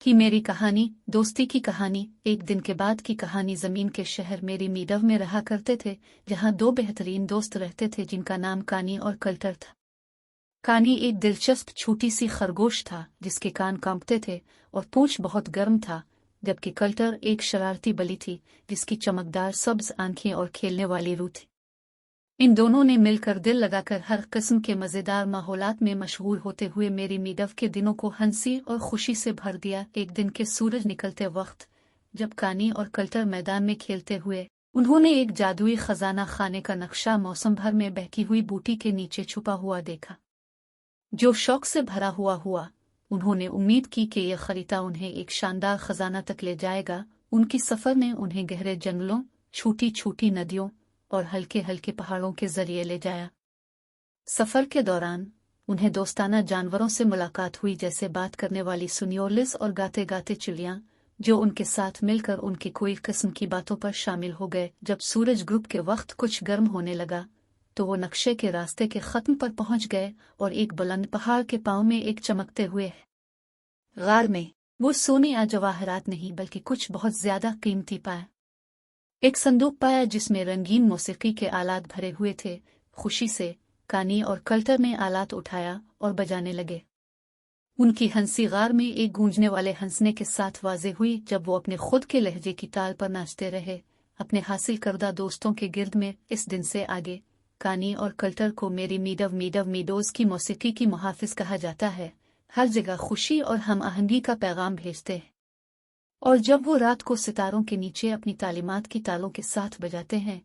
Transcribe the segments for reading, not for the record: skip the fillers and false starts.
कि मेरी कहानी दोस्ती की कहानी। एक दिन के बाद की कहानी। जमीन के शहर मेरी मीडव में रहा करते थे, जहां दो बेहतरीन दोस्त रहते थे जिनका नाम कानी और कल्टर था। कानी एक दिलचस्प छोटी सी खरगोश था जिसके कान कांपते थे और पूंछ बहुत गर्म था, जबकि कल्टर एक शरारती बली थी जिसकी चमकदार सब्ज आंखें और खेलने वाली रूह थी। इन दोनों ने मिलकर दिल लगाकर हर किस्म के मज़ेदार माहौलात में मशहूर होते हुए मेरी मीडव के दिनों को हंसी और खुशी से भर दिया। एक दिन के सूरज निकलते वक्त जब कानी और कल्टर मैदान में खेलते हुए उन्होंने एक जादुई खजाना खाने का नक्शा मौसम भर में बहती हुई बूटी के नीचे छुपा हुआ देखा, जो शौक से भरा हुआ। उन्होंने उम्मीद की कि यह खरीदा उन्हें एक शानदार खजाना तक ले जाएगा। उनकी सफर ने उन्हें गहरे जंगलों, छोटी छोटी नदियों और हल्के हल्के पहाड़ों के जरिए ले जाया। सफर के दौरान उन्हें दोस्ताना जानवरों से मुलाकात हुई, जैसे बात करने वाली सुनियोलिस और गाते गाते चिड़ियां, जो उनके साथ मिलकर उनकी कोई किस्म की बातों पर शामिल हो गए। जब सूरज ग्रुप के वक्त कुछ गर्म होने लगा तो वो नक्शे के रास्ते के खत्म पर पहुंच गए और एक बुलंद पहाड़ के पांव में एक चमकते हुए गार में वो सोने या जवाहरात नहीं बल्कि कुछ बहुत ज्यादा कीमती पाया। एक संदूक पाया जिसमें रंगीन मौसीकी के आलात भरे हुए थे। खुशी से कानी और कल्टर ने आलात उठाया और बजाने लगे। उनकी हंसी गार में एक गूंजने वाले हंसने के साथ वाजे हुई जब वो अपने खुद के लहजे की ताल पर नाचते रहे, अपने हासिल करदा दोस्तों के गिर्द में। इस दिन से आगे कानी और कल्टर को मेरी मीडव मीडोज की मौसीकी की मुहाफिज कहा जाता है। हर जगह खुशी और हम आहंगी का पैगाम भेजते हैं, और जब वो रात को सितारों के नीचे अपनी तालीमात की तालों के साथ बजाते हैं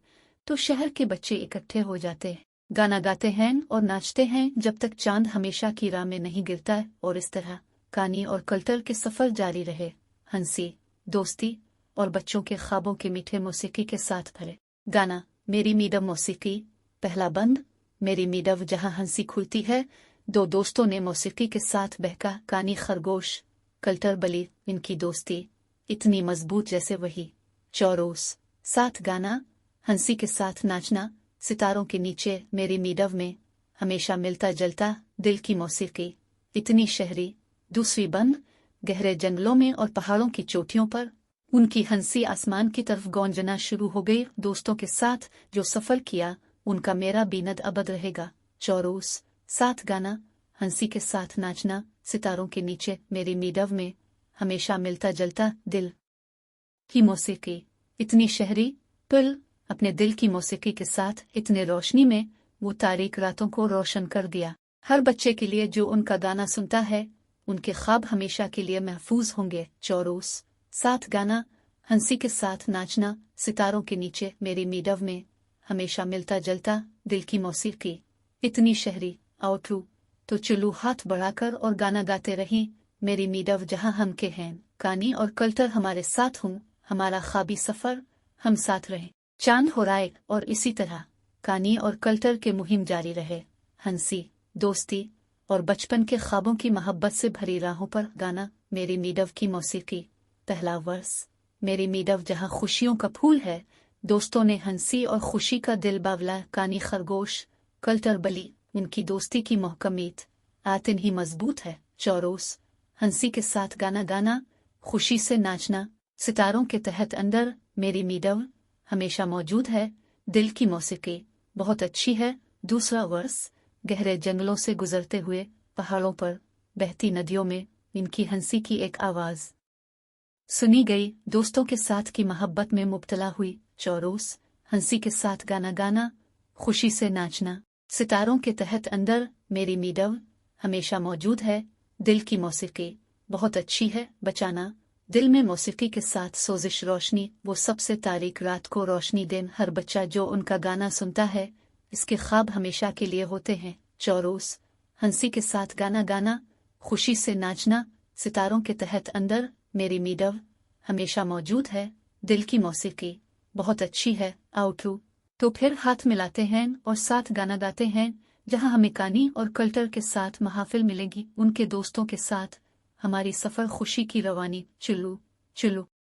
तो शहर के बच्चे इकट्ठे हो जाते हैं, गाना गाते हैं और नाचते हैं जब तक चांद हमेशा की राह में नहीं गिरता। और इस तरह कानी और कल्टर के सफर जारी रहे, हंसी, दोस्ती और बच्चों के ख्वाबों के मीठे मौसीकी के साथ भरे। गाना मेरी मीडव मौसीकी। पहला बंद। मेरी मीडव जहां हंसी खुलती है। दो दोस्तों ने मौसीकी के साथ बहका। कानी खरगोश, कल्टर बली। इनकी दोस्ती इतनी मजबूत जैसे वही चौरोस। साथ गाना, हंसी के साथ नाचना, सितारों के नीचे मेरी मीडव में हमेशा मिलता जलता दिल की मौसीकी इतनी शहरी। दूसरी बंद। गहरे जंगलों में और पहाड़ों की चोटियों पर उनकी हंसी आसमान की तरफ गूंजना शुरू हो गई। दोस्तों के साथ जो सफर किया उनका मेरा बीनद अबद रहेगा। चौरोस। साथ गाना, हंसी के साथ नाचना, सितारों के नीचे मेरी मीडव में हमेशा मिलता जलता दिल की मौसीकी इतनी शहरी। पिल अपने दिल की मौसीकी के साथ इतने रोशनी में वो तारीक रातों को रोशन कर दिया। हर बच्चे के लिए जो उनका गाना सुनता है उनके ख्वाब हमेशा के लिए महफूज होंगे। चौरोस। साथ गाना, हंसी के साथ नाचना, सितारों के नीचे मेरी मीडव में हमेशा मिलता जलता दिल की मौसीकी इतनी शहरी। आउटरू। तो चलू हाथ बढ़ाकर और गाना गाते रही। मेरी मीडव जहां हम के हैं, कानी और कल्टर हमारे साथ हूँ, हमारा ख्वाबी सफर हम साथ रहे। चांद हो रहा है और इसी तरह कानी और कल्टर के मुहिम जारी रहे, हंसी, दोस्ती और बचपन के ख्वाबों की मोहब्बत से भरी राहों पर। गाना मेरी मीडव की मौसीकी। पहला वर्ष। मेरी मीडव जहां खुशियों का फूल है। दोस्तों ने हंसी और खुशी का दिल बावला। कानी खरगोश, कल्टर बली। उनकी दोस्ती की मोहकमीत आतिन ही मजबूत है। चौरोस। हंसी के साथ गाना गाना, खुशी से नाचना, सितारों के तहत अंदर मेरी मीडव हमेशा मौजूद है। दिल की मौसीकी बहुत अच्छी है। दूसरा वर्ष। गहरे जंगलों से गुजरते हुए पहाड़ों पर बहती नदियों में इनकी हंसी की एक आवाज सुनी गई। दोस्तों के साथ की मोहब्बत में मुब्तला हुई। चौरोस। हंसी के साथ गाना गाना, खुशी से नाचना, सितारों के तहत अंदर मेरी मीडव हमेशा मौजूद है। दिल की मौसीकी बहुत अच्छी है। बचाना, दिल में मौसीकी के साथ सोजिश रोशनी, वो सबसे तारीक रात को रोशनी देन। हर बच्चा जो उनका गाना सुनता है इसके ख्वाब हमेशा के लिए होते हैं। चौरोस। हंसी के साथ गाना गाना, खुशी से नाचना, सितारों के तहत अंदर मेरी मीडव हमेशा मौजूद है। दिल की मौसीकी बहुत अच्छी है। आउटरू। तो फिर हाथ मिलाते हैं और साथ गाना गाते हैं, जहां हमें कानी और कल्टर के साथ महफिल मिलेगी, उनके दोस्तों के साथ हमारी सफर खुशी की रवानी। चुल्लू चुल्लू।